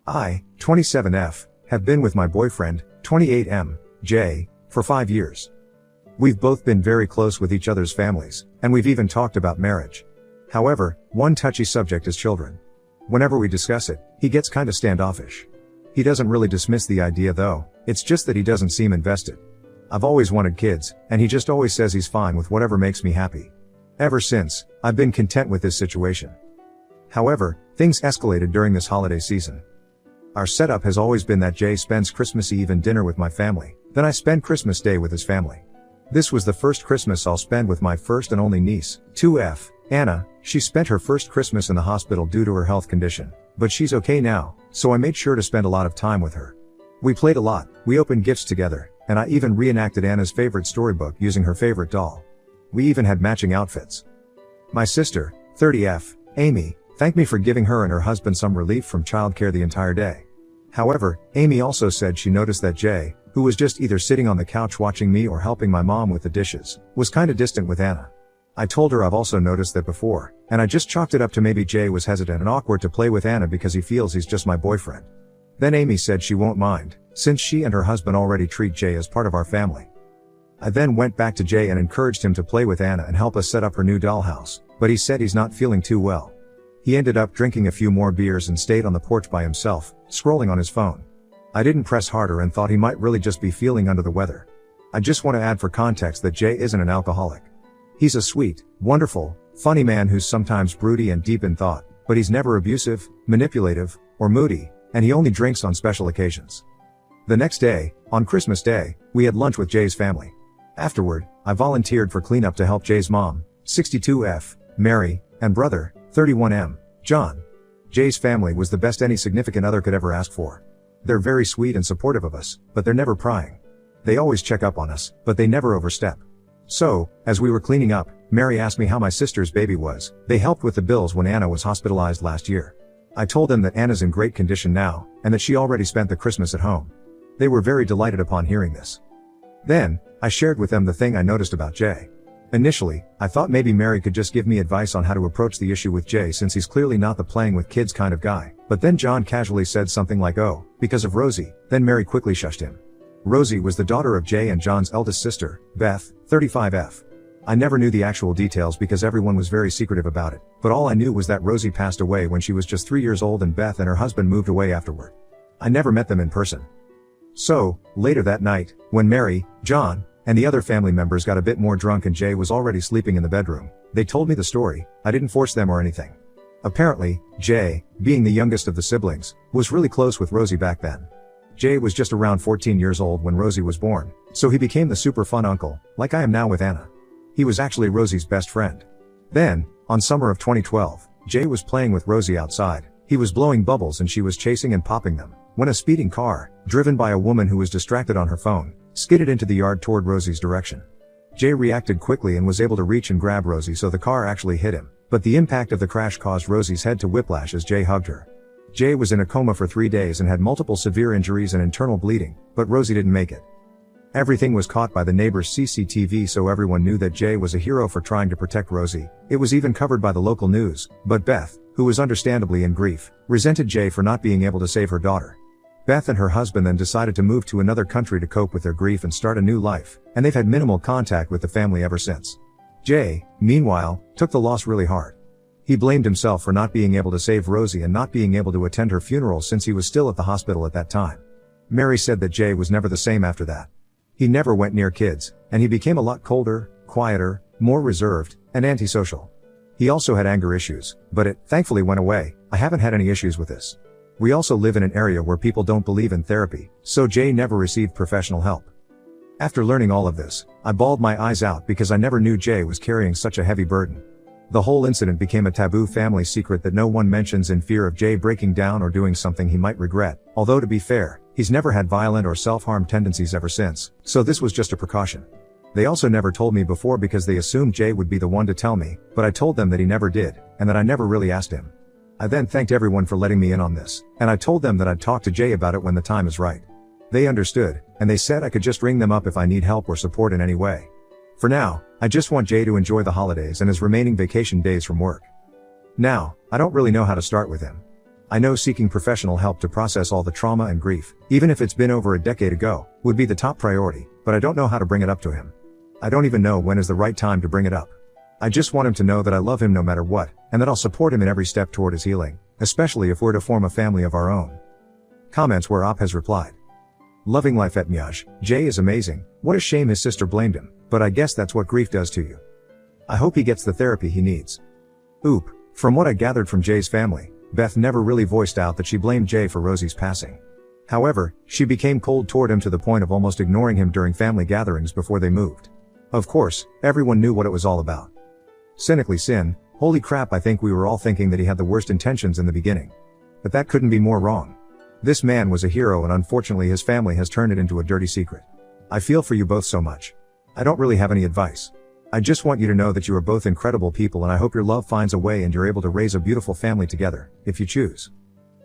I, 27F, have been with my boyfriend, 28M, J, for 5 years. We've both been very close with each other's families, and we've even talked about marriage. However, one touchy subject is children. Whenever we discuss it, he gets kinda standoffish. He doesn't really dismiss the idea though, it's just that he doesn't seem invested. I've always wanted kids, and he just always says he's fine with whatever makes me happy. Ever since, I've been content with this situation. However, things escalated during this holiday season. Our setup has always been that Jay spends Christmas Eve and dinner with my family, then I spend Christmas Day with his family. This was the first Christmas I'll spend with my first and only niece, 2F, Anna. She spent her first Christmas in the hospital due to her health condition, but she's okay now, so I made sure to spend a lot of time with her. We played a lot, we opened gifts together, and I even reenacted Anna's favorite storybook using her favorite doll. We even had matching outfits. My sister, 30F, Amy, thanked me for giving her and her husband some relief from childcare the entire day. However, Amy also said she noticed that Jay, who was just either sitting on the couch watching me or helping my mom with the dishes, was kinda distant with Anna. I told her I've also noticed that before, and I just chalked it up to maybe Jay was hesitant and awkward to play with Anna because he feels he's just my boyfriend. Then Amy said she won't mind, since she and her husband already treat Jay as part of our family. I then went back to Jay and encouraged him to play with Anna and help us set up her new dollhouse, but he said he's not feeling too well. He ended up drinking a few more beers and stayed on the porch by himself, scrolling on his phone. I didn't press harder and thought he might really just be feeling under the weather. I just want to add for context that Jay isn't an alcoholic. He's a sweet, wonderful, funny man who's sometimes broody and deep in thought, but he's never abusive, manipulative, or moody, and he only drinks on special occasions. The next day, on Christmas Day, we had lunch with Jay's family. Afterward, I volunteered for cleanup to help Jay's mom, 62F, Mary, and brother, 31M, John. Jay's family was the best any significant other could ever ask for. They're very sweet and supportive of us, but they're never prying. They always check up on us, but they never overstep. So, as we were cleaning up, Mary asked me how my sister's baby was. They helped with the bills when Anna was hospitalized last year. I told them that Anna's in great condition now, and that she already spent the Christmas at home. They were very delighted upon hearing this. Then, I shared with them the thing I noticed about Jay. Initially, I thought maybe Mary could just give me advice on how to approach the issue with Jay since he's clearly not the playing with kids kind of guy. But then John casually said something like, "Oh, because of Rosie," then Mary quickly shushed him. Rosie was the daughter of Jay and John's eldest sister, Beth, 35F. I never knew the actual details because everyone was very secretive about it, but all I knew was that Rosie passed away when she was just 3 years old and Beth and her husband moved away afterward. I never met them in person. So, later that night, when Mary, John, and the other family members got a bit more drunk and Jay was already sleeping in the bedroom, they told me the story. I didn't force them or anything. Apparently, Jay, being the youngest of the siblings, was really close with Rosie back then. Jay was just around 14 years old when Rosie was born, so he became the super fun uncle, like I am now with Anna. He was actually Rosie's best friend. Then, on summer of 2012, Jay was playing with Rosie outside. He was blowing bubbles and she was chasing and popping them, when a speeding car, driven by a woman who was distracted on her phone, skidded into the yard toward Rosie's direction. Jay reacted quickly and was able to reach and grab Rosie so the car actually hit him, but the impact of the crash caused Rosie's head to whiplash as Jay hugged her. Jay was in a coma for 3 days and had multiple severe injuries and internal bleeding, but Rosie didn't make it. Everything was caught by the neighbor's CCTV so everyone knew that Jay was a hero for trying to protect Rosie. It was even covered by the local news, but Beth, who was understandably in grief, resented Jay for not being able to save her daughter. Beth and her husband then decided to move to another country to cope with their grief and start a new life, and they've had minimal contact with the family ever since. Jay, meanwhile, took the loss really hard. He blamed himself for not being able to save Rosie and not being able to attend her funeral since he was still at the hospital at that time. Mary said that Jay was never the same after that. He never went near kids, and he became a lot colder, quieter, more reserved, and antisocial. He also had anger issues, but it, thankfully, went away. I haven't had any issues with this. We also live in an area where people don't believe in therapy, so Jay never received professional help. After learning all of this, I bawled my eyes out because I never knew Jay was carrying such a heavy burden. The whole incident became a taboo family secret that no one mentions in fear of Jay breaking down or doing something he might regret, although to be fair, he's never had violent or self-harm tendencies ever since, so this was just a precaution. They also never told me before because they assumed Jay would be the one to tell me, but I told them that he never did, and that I never really asked him. I then thanked everyone for letting me in on this, and I told them that I'd talk to Jay about it when the time is right. They understood, and they said I could just ring them up if I need help or support in any way. For now, I just want Jay to enjoy the holidays and his remaining vacation days from work. Now, I don't really know how to start with him. I know seeking professional help to process all the trauma and grief, even if it's been over a decade ago, would be the top priority, but I don't know how to bring it up to him. I don't even know when is the right time to bring it up. I just want him to know that I love him no matter what, and that I'll support him in every step toward his healing, especially if we're to form a family of our own. Comments where Op has replied. Loving life at Miaj, Jay is amazing, what a shame his sister blamed him, but I guess that's what grief does to you. I hope he gets the therapy he needs. Oop, from what I gathered from Jay's family, Beth never really voiced out that she blamed Jay for Rosie's passing. However, she became cold toward him to the point of almost ignoring him during family gatherings before they moved. Of course, everyone knew what it was all about. Cynically Sin, holy crap, I think we were all thinking that he had the worst intentions in the beginning. But that couldn't be more wrong. This man was a hero and unfortunately his family has turned it into a dirty secret. I feel for you both so much. I don't really have any advice. I just want you to know that you are both incredible people and I hope your love finds a way and you're able to raise a beautiful family together, if you choose.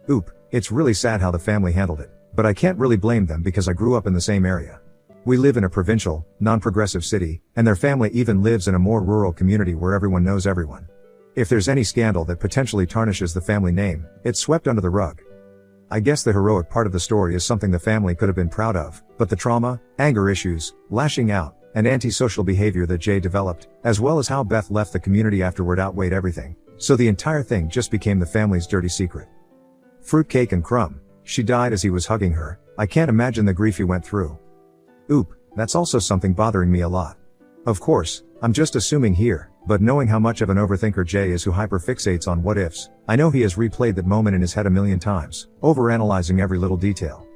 Oop, it's really sad how the family handled it, but I can't really blame them because I grew up in the same area. We live in a provincial, non-progressive city, and their family even lives in a more rural community where everyone knows everyone. If there's any scandal that potentially tarnishes the family name, it's swept under the rug. I guess the heroic part of the story is something the family could have been proud of, but the trauma, anger issues, lashing out, and antisocial behavior that Jay developed, as well as how Beth left the community afterward outweighed everything, so the entire thing just became the family's dirty secret. Fruitcake and Crumb, she died as he was hugging her, I can't imagine the grief he went through. Oop, that's also something bothering me a lot. Of course, I'm just assuming here, but knowing how much of an overthinker Jay is who hyperfixates on what ifs, I know he has replayed that moment in his head a million times, overanalyzing every little detail.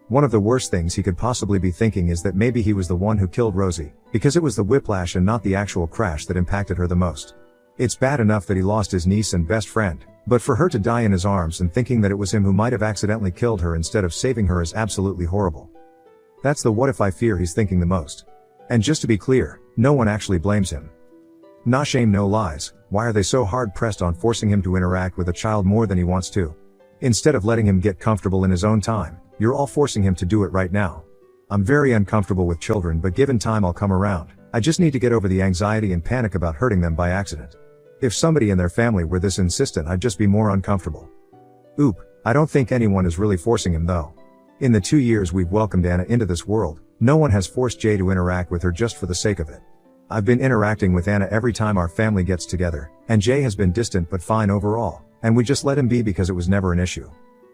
One of the worst things he could possibly be thinking is that maybe he was the one who killed Rosie, because it was the whiplash and not the actual crash that impacted her the most. It's bad enough that he lost his niece and best friend, but for her to die in his arms and thinking that it was him who might have accidentally killed her instead of saving her is absolutely horrible. That's the what if I fear he's thinking the most. And just to be clear, no one actually blames him. Nah shame no lies, why are they so hard pressed on forcing him to interact with a child more than he wants to? Instead of letting him get comfortable in his own time, you're all forcing him to do it right now. I'm very uncomfortable with children but given time I'll come around, I just need to get over the anxiety and panic about hurting them by accident. If somebody in their family were this insistent I'd just be more uncomfortable. Oop, I don't think anyone is really forcing him though. In the 2 years we've welcomed Anna into this world, no one has forced Jay to interact with her just for the sake of it. I've been interacting with Anna every time our family gets together, and Jay has been distant but fine overall, and we just let him be because it was never an issue.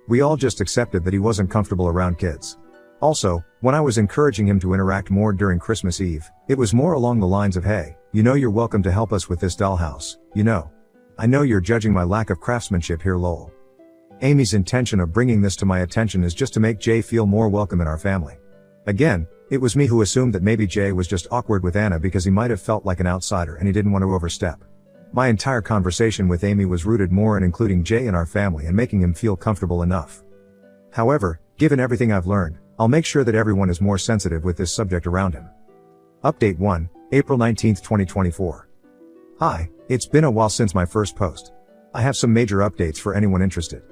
We all just accepted that he wasn't comfortable around kids. Also, when I was encouraging him to interact more during Christmas Eve, it was more along the lines of hey, you know you're welcome to help us with this dollhouse, you know. I know you're judging my lack of craftsmanship here lol. Amy's intention of bringing this to my attention is just to make Jay feel more welcome in our family. Again, it was me who assumed that maybe Jay was just awkward with Anna because he might have felt like an outsider and he didn't want to overstep. My entire conversation with Amy was rooted more in including Jay in our family and making him feel comfortable enough. However, given everything I've learned, I'll make sure that everyone is more sensitive with this subject around him. Update 1, April 19, 2024. Hi, it's been a while since my first post. I have some major updates for anyone interested.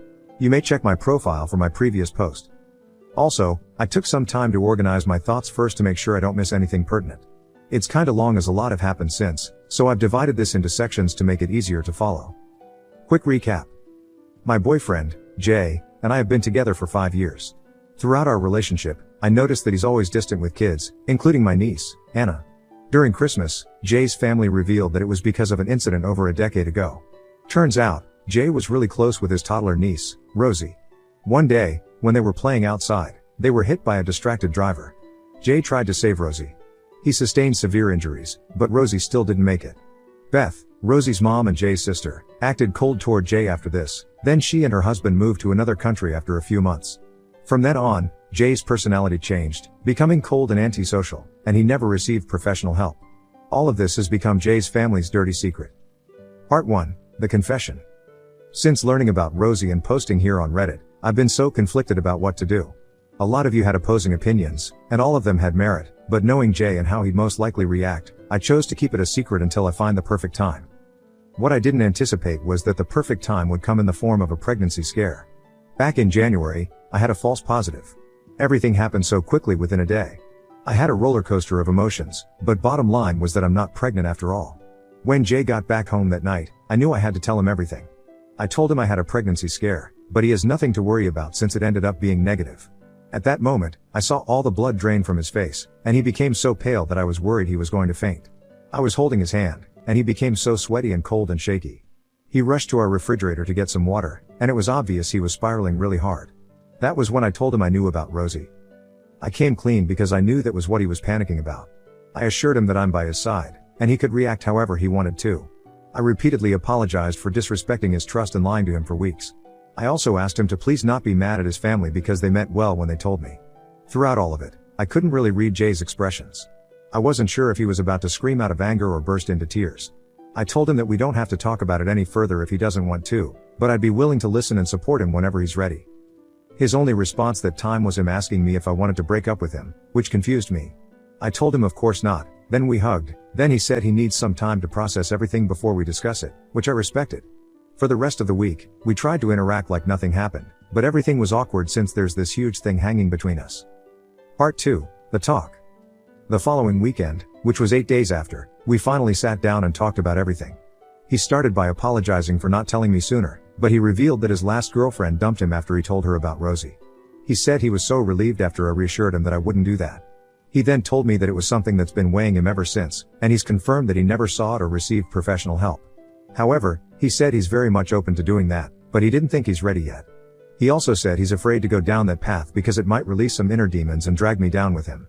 You may check my profile for my previous post. Also, I took some time to organize my thoughts first to make sure I don't miss anything pertinent. It's kinda long as a lot have happened since, so I've divided this into sections to make it easier to follow. Quick recap. My boyfriend, Jay, and I have been together for 5 years. Throughout our relationship, I noticed that he's always distant with kids, including my niece, Anna. During Christmas, Jay's family revealed that it was because of an incident over a decade ago. Turns out, Jay was really close with his toddler niece, Rosie. One day, when they were playing outside, they were hit by a distracted driver. Jay tried to save Rosie. He sustained severe injuries, but Rosie still didn't make it. Beth, Rosie's mom and Jay's sister, acted cold toward Jay after this, then she and her husband moved to another country after a few months. From then on, Jay's personality changed, becoming cold and antisocial, and he never received professional help. All of this has become Jay's family's dirty secret. Part 1, The Confession. Since learning about Rosie and posting here on Reddit, I've been so conflicted about what to do. A lot of you had opposing opinions, and all of them had merit, but knowing Jay and how he'd most likely react, I chose to keep it a secret until I find the perfect time. What I didn't anticipate was that the perfect time would come in the form of a pregnancy scare. Back in January, I had a false positive. Everything happened so quickly within a day. I had a roller coaster of emotions, but bottom line was that I'm not pregnant after all. When Jay got back home that night, I knew I had to tell him everything. I told him I had a pregnancy scare, but he has nothing to worry about since it ended up being negative. At that moment, I saw all the blood drain from his face, and he became so pale that I was worried he was going to faint. I was holding his hand, and he became so sweaty and cold and shaky. He rushed to our refrigerator to get some water, and it was obvious he was spiraling really hard. That was when I told him I knew about Rosie. I came clean because I knew that was what he was panicking about. I assured him that I'm by his side, and he could react however he wanted to. I repeatedly apologized for disrespecting his trust and lying to him for weeks. I also asked him to please not be mad at his family because they meant well when they told me. Throughout all of it, I couldn't really read Jay's expressions. I wasn't sure if he was about to scream out of anger or burst into tears. I told him that we don't have to talk about it any further if he doesn't want to, but I'd be willing to listen and support him whenever he's ready. His only response that time was him asking me if I wanted to break up with him, which confused me. I told him of course not, then we hugged, then he said he needs some time to process everything before we discuss it, which I respected. For the rest of the week, we tried to interact like nothing happened, but everything was awkward since there's this huge thing hanging between us. Part 2, the talk. The following weekend, which was 8 days after, we finally sat down and talked about everything. He started by apologizing for not telling me sooner, but he revealed that his last girlfriend dumped him after he told her about Rosie. He said he was so relieved after I reassured him that I wouldn't do that. He then told me that it was something that's been weighing him ever since, and he's confirmed that he never saw it or received professional help. However, he said he's very much open to doing that, but he didn't think he's ready yet. He also said he's afraid to go down that path because it might release some inner demons and drag me down with him.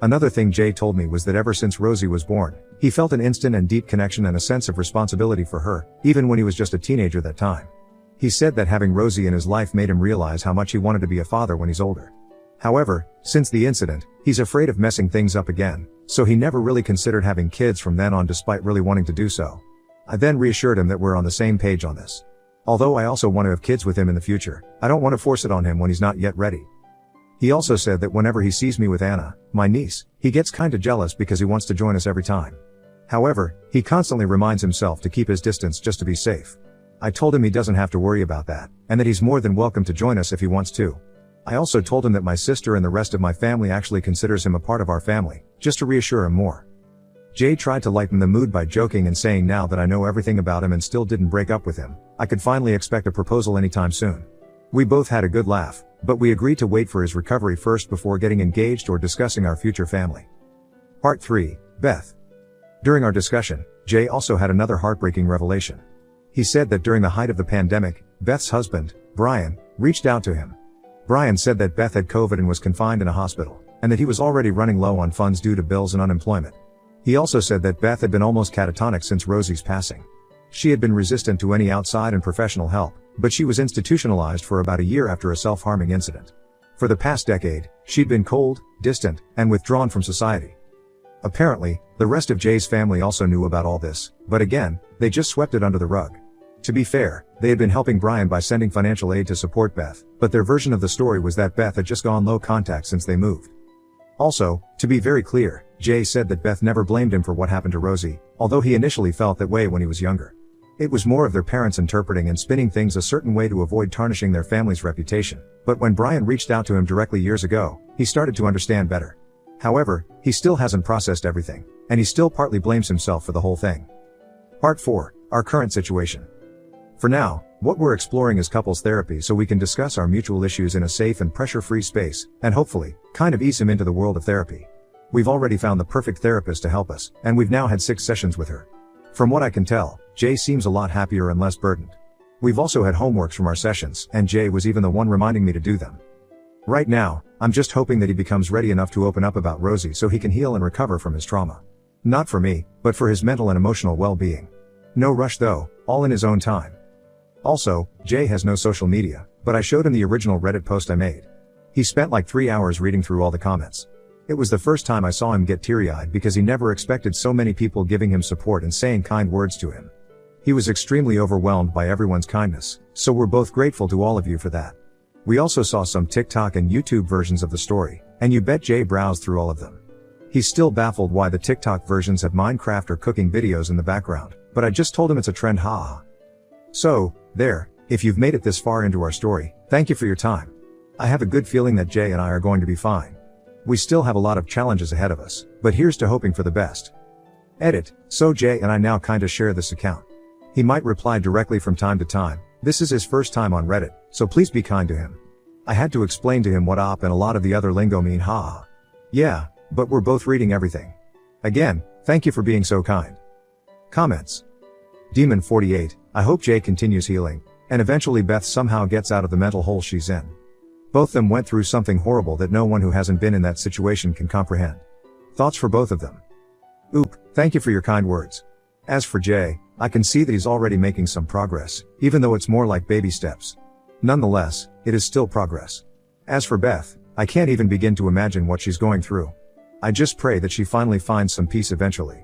Another thing Jay told me was that ever since Rosie was born, he felt an instant and deep connection and a sense of responsibility for her, even when he was just a teenager that time. He said that having Rosie in his life made him realize how much he wanted to be a father when he's older. However, since the incident, he's afraid of messing things up again, so he never really considered having kids from then on despite really wanting to do so. I then reassured him that we're on the same page on this. Although I also want to have kids with him in the future, I don't want to force it on him when he's not yet ready. He also said that whenever he sees me with Anna, my niece, he gets kinda jealous because he wants to join us every time. However, he constantly reminds himself to keep his distance just to be safe. I told him he doesn't have to worry about that, and that he's more than welcome to join us if he wants to. I also told him that my sister and the rest of my family actually considers him a part of our family, just to reassure him more. Jay tried to lighten the mood by joking and saying now that I know everything about him and still didn't break up with him, I could finally expect a proposal anytime soon. We both had a good laugh, but we agreed to wait for his recovery first before getting engaged or discussing our future family. Part 3, Beth. During our discussion, Jay also had another heartbreaking revelation. He said that during the height of the pandemic, Beth's husband, Brian, reached out to him. Brian said that Beth had COVID and was confined in a hospital, and that he was already running low on funds due to bills and unemployment. He also said that Beth had been almost catatonic since Rosie's passing. She had been resistant to any outside and professional help, but she was institutionalized for about a year after a self-harming incident. For the past decade, she'd been cold, distant, and withdrawn from society. Apparently, the rest of Jay's family also knew about all this, but again, they just swept it under the rug. To be fair, they had been helping Brian by sending financial aid to support Beth, but their version of the story was that Beth had just gone low contact since they moved. Also, to be very clear, Jay said that Beth never blamed him for what happened to Rosie, although he initially felt that way when he was younger. It was more of their parents interpreting and spinning things a certain way to avoid tarnishing their family's reputation, but when Brian reached out to him directly years ago, he started to understand better. However, he still hasn't processed everything, and he still partly blames himself for the whole thing. Part 4, our current situation. For now, what we're exploring is couples therapy so we can discuss our mutual issues in a safe and pressure-free space, and hopefully, kind of ease him into the world of therapy. We've already found the perfect therapist to help us, and we've now had 6 sessions with her. From what I can tell, Jay seems a lot happier and less burdened. We've also had homeworks from our sessions, and Jay was even the one reminding me to do them. Right now, I'm just hoping that he becomes ready enough to open up about Rosie so he can heal and recover from his trauma. Not for me, but for his mental and emotional well-being. No rush though, all in his own time. Also, Jay has no social media, but I showed him the original Reddit post I made. He spent like 3 hours reading through all the comments. It was the first time I saw him get teary-eyed because he never expected so many people giving him support and saying kind words to him. He was extremely overwhelmed by everyone's kindness, so we're both grateful to all of you for that. We also saw some TikTok and YouTube versions of the story, and you bet Jay browsed through all of them. He's still baffled why the TikTok versions have Minecraft or cooking videos in the background, but I just told him it's a trend, haha. So, there, if you've made it this far into our story, thank you for your time. I have a good feeling that Jay and I are going to be fine. We still have a lot of challenges ahead of us, but here's to hoping for the best. Edit, so Jay and I now kinda share this account. He might reply directly from time to time, This is his first time on Reddit, so please be kind to him. I had to explain to him what op and a lot of the other lingo mean, haha. Yeah, but we're both reading everything. Again, thank you for being so kind. Comments. Demon48, I hope Jay continues healing, and eventually Beth somehow gets out of the mental hole she's in. Both them went through something horrible that no one who hasn't been in that situation can comprehend. Thoughts for both of them. Oop, thank you for your kind words. As for Jay, I can see that he's already making some progress, even though it's more like baby steps. Nonetheless, it is still progress. As for Beth, I can't even begin to imagine what she's going through. I just pray that she finally finds some peace eventually.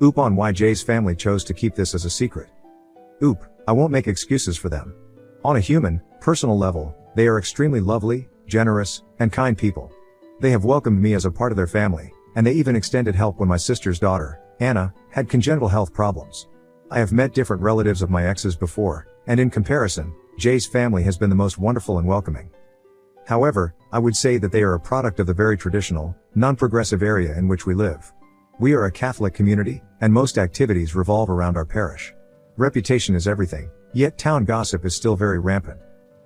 Oop on why Jay's family chose to keep this as a secret. Oop, I won't make excuses for them. On a human, personal level, they are extremely lovely, generous, and kind people. They have welcomed me as a part of their family, and they even extended help when my sister's daughter, Anna, had congenital health problems. I have met different relatives of my exes before, and in comparison, Jay's family has been the most wonderful and welcoming. However, I would say that they are a product of the very traditional, non-progressive area in which we live. We are a Catholic community, and most activities revolve around our parish. Reputation is everything, yet town gossip is still very rampant.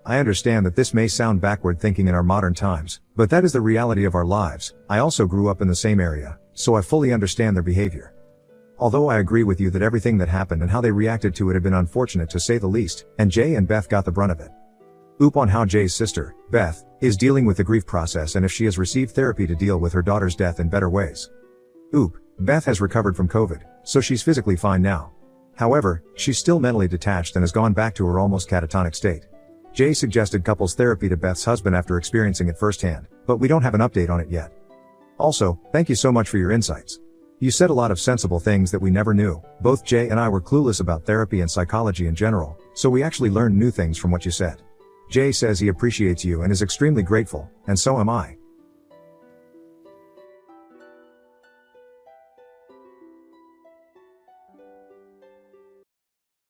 I understand that this may sound backward thinking in our modern times, but that is the reality of our lives. I also grew up in the same area, so I fully understand their behavior. Although I agree with you that everything that happened and how they reacted to it had been unfortunate to say the least, and Jay and Beth got the brunt of it. Oop on how Jay's sister, Beth, is dealing with the grief process and if she has received therapy to deal with her daughter's death in better ways. Oop, Beth has recovered from COVID, so she's physically fine now. However, she's still mentally detached and has gone back to her almost catatonic state. Jay suggested couples therapy to Beth's husband after experiencing it firsthand, but we don't have an update on it yet. Also, thank you so much for your insights. You said a lot of sensible things that we never knew. Both Jay and I were clueless about therapy and psychology in general, so we actually learned new things from what you said. Jay says he appreciates you and is extremely grateful, and so am I.